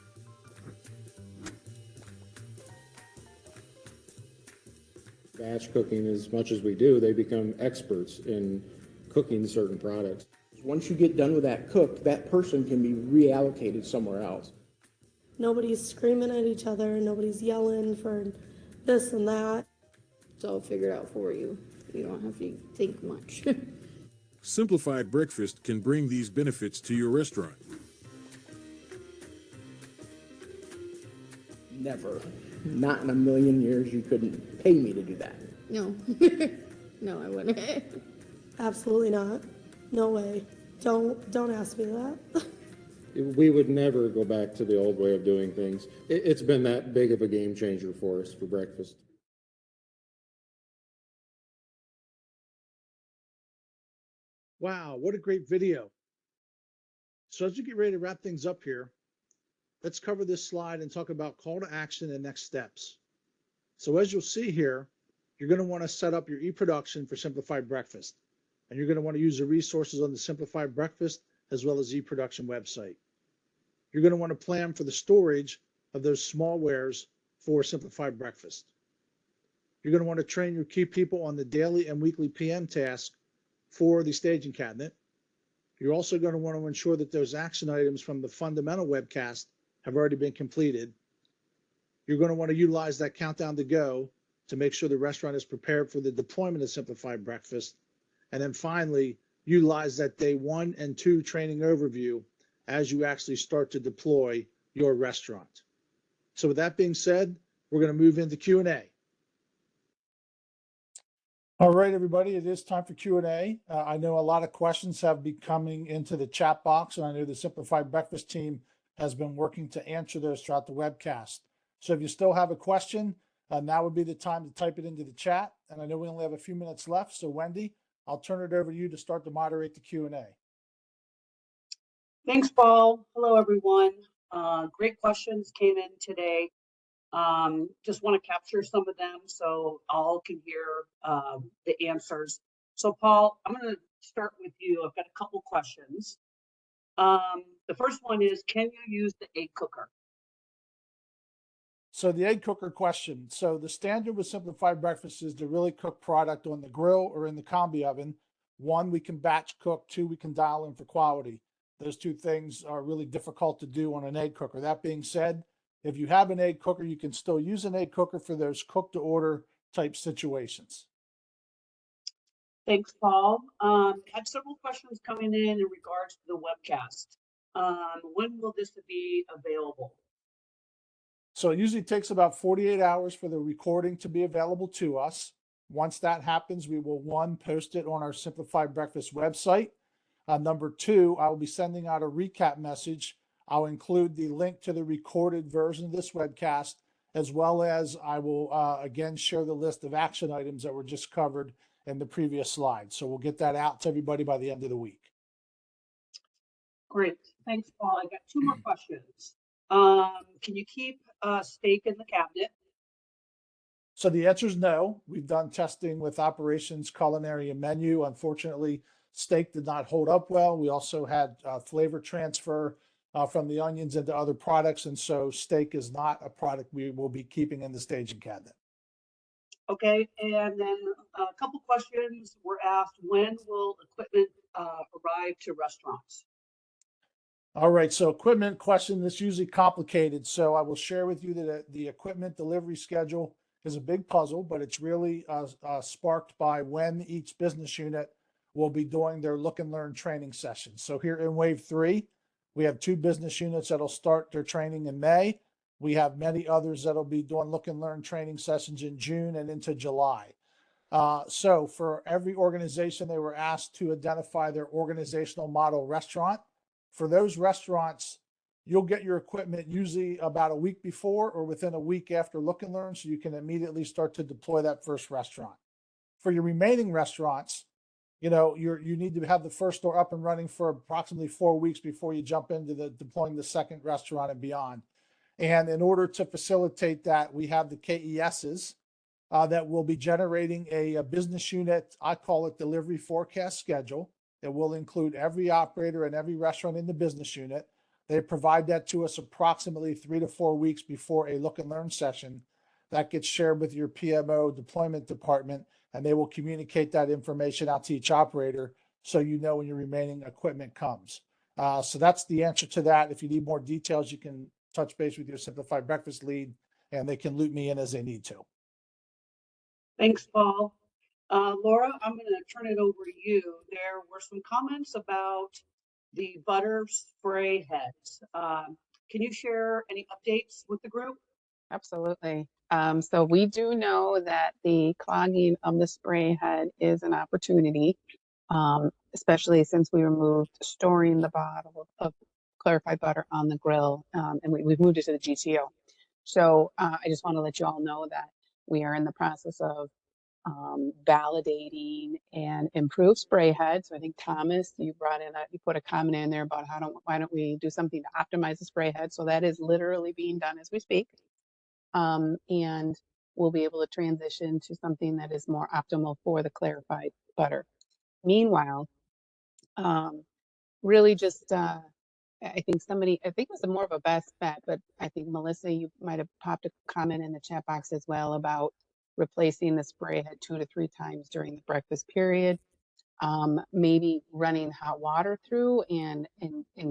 Batch cooking, as much as we do, they become experts in cooking certain products. Once you get done with that cook, that person can be reallocated somewhere else. Nobody's screaming at each other, nobody's yelling for this and that. It's all figured out for you. You don't have to think much. Simplified Breakfast can bring these benefits to your restaurant. Never. Not in a million years you couldn't pay me to do that. No. No, I wouldn't. Absolutely not. No way. Don't ask me that. We would never go back to the old way of doing things. It's been that big of a game changer for us for breakfast. Wow, what a great video. So as we get ready to wrap things up here, let's cover this slide and talk about call to action and next steps. So as you'll see here, you're going to want to set up your eProduction for Simplified Breakfast. And you're going to want to use the resources on the Simplified Breakfast as well as eProduction website. You're going to want to plan for the storage of those small wares for Simplified Breakfast. You're going to want to train your key people on the daily and weekly PM task for the staging cabinet. You're also going to want to ensure that those action items from the fundamental webcast have already been completed. You're going to want to utilize that countdown to go to make sure the restaurant is prepared for the deployment of Simplified Breakfast. And then finally, utilize that day 1 and 2 training overview as you actually start to deploy your restaurant. So with that being said, we're going to move into Q&A. All right, everybody, it is time for Q&A. I know a lot of questions have been coming into the chat box, and I know the Simplified Breakfast team has been working to answer those throughout the webcast. So if you still have a question, now would be the time to type it into the chat. And I know we only have a few minutes left, so Wendy, I'll turn it over to you to start to moderate the Q&A. Thanks, Paul. Hello, everyone. Great questions came in today. Just want to capture some of them so all can hear the answers. So Paul, I'm going to start with you. I've got a couple questions. The first one is, can you use the egg cooker? So the egg cooker question. So the standard with Simplified Breakfast is to really cook product on the grill or in the combi oven. 1, we can batch cook. 2, we can dial in for quality. Those 2 things are really difficult to do on an egg cooker. That being said, if you have an egg cooker, you can still use an egg cooker for those cook to order type situations. Thanks, Paul. Had several questions coming in regards to the webcast. When will this be available? So it usually takes about 48 hours for the recording to be available to us. Once that happens, we will 1, post it on our Simplified Breakfast website. Number 2, I will be sending out a recap message. I'll include the link to the recorded version of this webcast, as well as I will again share the list of action items that were just covered in the previous slide. So we'll get that out to everybody by the end of the week. Great. Thanks, Paul. I got 2 more questions. Can you keep steak in the cabinet? So the answer is no. We've done testing with operations, culinary, and menu. Unfortunately, steak did not hold up well. We also had flavor transfer from the onions into other products. And so steak is not a product we will be keeping in the staging cabinet. Okay. And then a couple questions were asked. When will equipment arrive to restaurants? All right, so equipment question, this is usually complicated. So I will share with you that the equipment delivery schedule is a big puzzle, but it's really sparked by when each business unit will be doing their look and learn training sessions. So here in wave 3, we have 2 business units that'll start their training in May. We have many others that'll be doing look and learn training sessions in June and into July. So for every organization, they were asked to identify their organizational model restaurant. For those restaurants, you'll get your equipment usually about a week before or within a week after look and learn, so you can immediately start to deploy that first restaurant. For your remaining restaurants, you need to have the first store up and running for approximately 4 weeks before you jump into deploying the second restaurant and beyond. And in order to facilitate that, we have the KESs that will be generating a business unit, I call it delivery forecast schedule. It will include every operator and every restaurant in the business unit. They provide that to us approximately 3 to 4 weeks before a look and learn session. That gets shared with your PMO deployment department, and they will communicate that information out to each operator so you know when your remaining equipment comes. So that's the answer to that. If you need more details, you can touch base with your Simplified Breakfast lead, and they can loop me in as they need to. Thanks, Paul. Laura, I'm going to turn it over to you. There were some comments about the butter spray heads. Can you share any updates with the group? Absolutely. So we do know that the clogging of the spray head is an opportunity, especially since we removed storing the bottle of clarified butter on the grill, and we've moved it to the GTO. So I just want to let you all know that we are in the process of validating and improve spray head. So I think Thomas, you put a comment in there about why don't we do something to optimize the spray head? So that is literally being done as we speak. And we'll be able to transition to something that is more optimal for the clarified butter. Meanwhile, really just, I think it was more of a best bet, but I think Melissa, you might have popped a comment in the chat box as well about replacing the spray head 2 to 3 times during the breakfast period. Maybe running hot water through and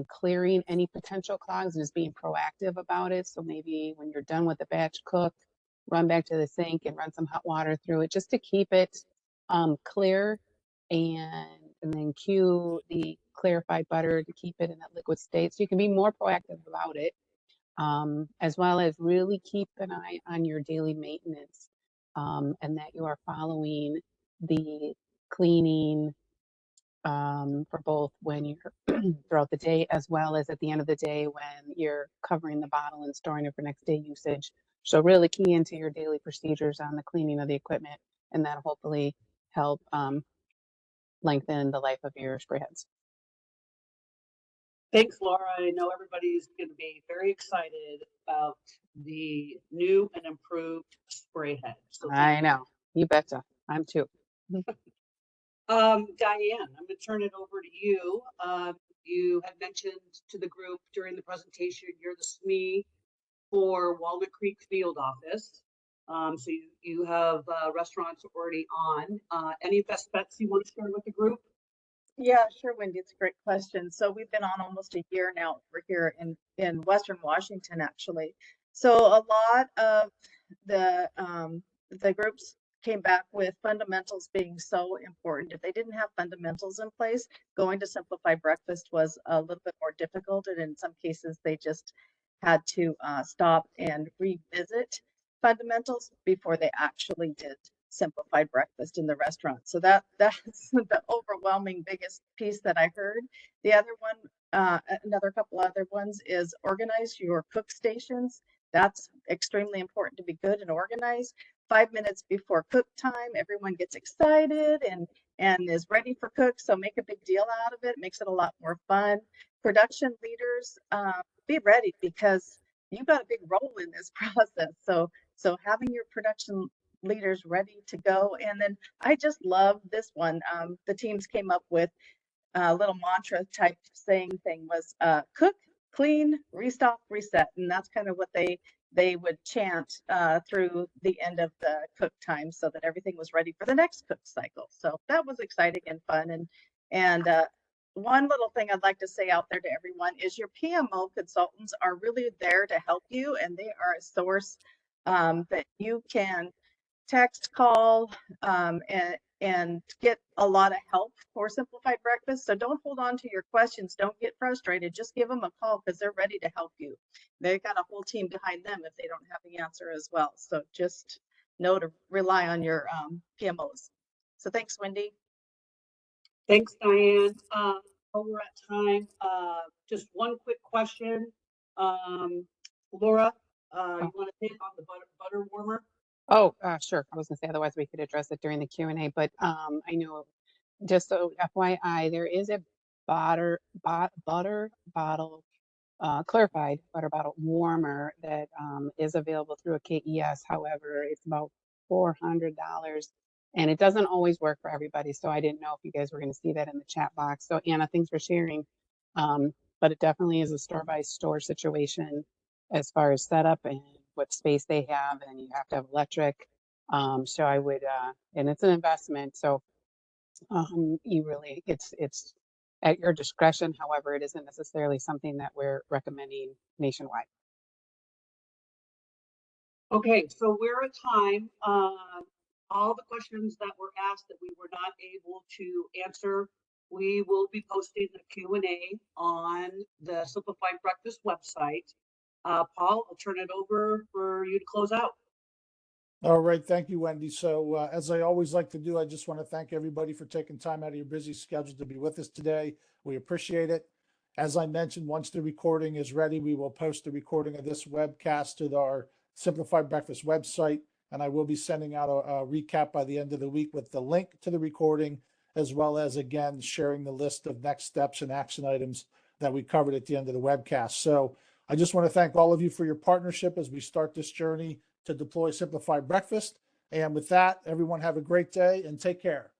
clearing any potential clogs, and just being proactive about it. So maybe when you're done with the batch cook, run back to the sink and run some hot water through it just to keep it clear, and then cue the clarified butter to keep it in that liquid state. So you can be more proactive about it, as well as really keep an eye on your daily maintenance, and that you are following the cleaning for both when you're throughout the day, as well as at the end of the day when you're covering the bottle and storing it for next day usage. So really key into your daily procedures on the cleaning of the equipment, and that'll hopefully help lengthen the life of your spray heads. Thanks, Laura. I know everybody's going to be very excited about the new and improved spray head. So I know, you betcha. I'm too. Diane, I'm going to turn it over to you. You had mentioned to the group during the presentation, you're the SME for Walnut Creek Field Office. So you have restaurants already on. Any best bets you want to share with the group? Yeah, sure, Wendy. It's a great question. So we've been on almost a year now. We're here in Western Washington, actually. So a lot of the groups came back with fundamentals being so important. If they didn't have fundamentals in place, going to Simplified Breakfast was a little bit more difficult, and in some cases they just had to stop and revisit fundamentals before they actually did Simplified Breakfast in the restaurant. So that's the overwhelming biggest piece that I heard. The other one, another couple other ones, is organize your cook stations. That's extremely important to be good and organized. 5 minutes before cook time, everyone gets excited and is ready for cook. So make a big deal out of it. Makes it a lot more fun. Production leaders, be ready, because you've got a big role in this process. So having your production leaders ready to go. And then I just love this one. The teams came up with a little mantra type saying thing was cook, clean, restock, reset. And that's kind of what they would chant through the end of the cook time, so that everything was ready for the next cook cycle. So that was exciting and fun. And one little thing I'd like to say out there to everyone is your PMO consultants are really there to help you, and they are a source that you can text, call, and get a lot of help for Simplified Breakfast. So don't hold on to your questions. Don't get frustrated. Just give them a call, because they're ready to help you. They've got a whole team behind them if they don't have the answer as well. So just know to rely on your PMOs. So thanks, Wendy. Thanks, Diane. We're at time. Just one quick question. Laura, you want to hit on the butter warmer? Oh, sure. I was going to say, otherwise we could address it during the Q&A, but I know, just so FYI, there is a butter bottle, clarified butter bottle warmer that is available through a KES. However, it's about $400, and it doesn't always work for everybody. So I didn't know if you guys were going to see that in the chat box. So Anna, thanks for sharing. But it definitely is a store-by-store situation as far as setup and what space they have, and you have to have electric. So I would, and it's an investment. So you really, it's at your discretion. However, it isn't necessarily something that we're recommending nationwide. Okay, so we're at time. All the questions that were asked that we were not able to answer, we will be posting the Q&A on the Simplified Breakfast website. Paul, I'll turn it over for you to close out. All right. Thank you, Wendy. So as I always like to do, I just want to thank everybody for taking time out of your busy schedule to be with us today. We appreciate it. As I mentioned, once the recording is ready, we will post the recording of this webcast to our Simplified Breakfast website, and I will be sending out a recap by the end of the week with the link to the recording, as well as, again, sharing the list of next steps and action items that we covered at the end of the webcast. So I just want to thank all of you for your partnership as we start this journey to deploy Simplified Breakfast. And with that, everyone have a great day and take care.